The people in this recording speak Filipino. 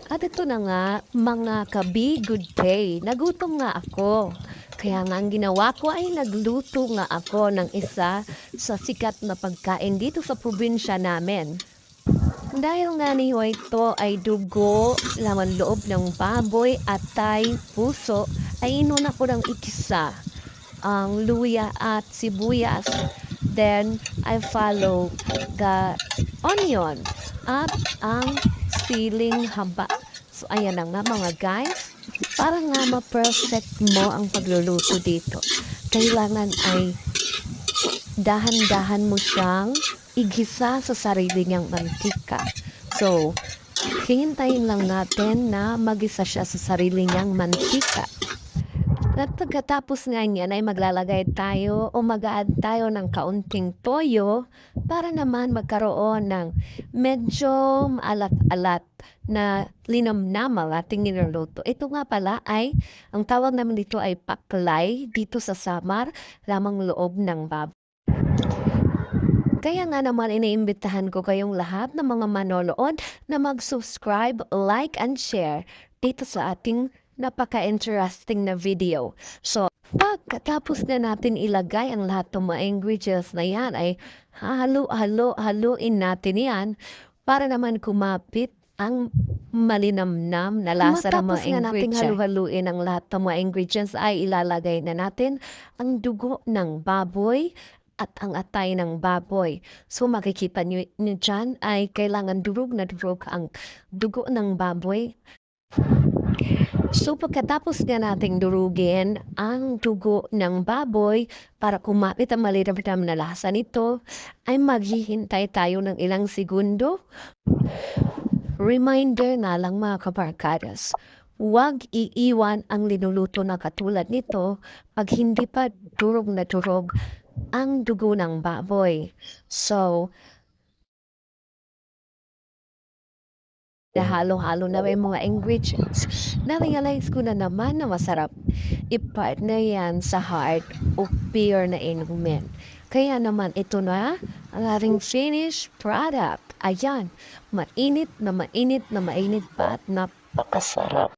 At ito na nga, mga kabi, good day. Nagutom nga ako. Kaya nga ang ginawa ko ay nagluto nga ako ng isa sa sikat na pagkain dito sa probinsya namin. Dahil nga ni ito ay dugo, laman loob ng baboy, atay, puso, ay inuna ko ng ikisa ang luya at sibuyas. Then, I follow the onion at ang siling haba. So, ayan na nga mga guys. Para nga ma-perfect mo ang pagluluto dito, kailangan ay dahan-dahan mo siyang igisa sa sarili niyang mantika. So, hintayin lang natin na magisa siya sa sarili niyang mantika. At pagkatapos nga niyan ay maglalagay tayo o mag-a-add tayo ng kaunting toyo para naman magkaroon ng medyo maalat-alat na linamnam ang ating niluluto. Ito nga pala ay, ang tawag namin dito ay paklay dito sa Samar, lamang loob ng baboy. Kaya nga naman iniimbitahan ko kayong lahat ng mga manonood na mag-subscribe, like, and share dito sa ating napaka-interesting na video. So, pagkatapos na natin ilagay ang lahat ng mga ingredients na yan, ay haluin natin yan para naman kumapit ang malinamnam na lasa ng mga ingredients. Matapos nga nating halu-haluin ang lahat ng mga ingredients, ay ilalagay na natin ang dugo ng baboy at ang atay ng baboy. So makikita nyo dyan ay kailangan durog na durog ang dugo ng baboy. So pagkatapos nga nating durugin ang dugo ng baboy para kumapit ang malinamnam na lasa nito, ay maghihintay tayo ng ilang segundo. Reminder na lang mga kabarkadas, huwag iiwan ang linuluto na katulad nito pag hindi pa durog na durog ang dugo ng baboy. So, nahalo-halo na yung mga ingredients. Na-realize ko na naman na masarap i-partner yan sa hard o beer na inumin. Kaya naman ito na ang ating finished product. Ayan, mainit na mainit na mainit pa at napakasarap.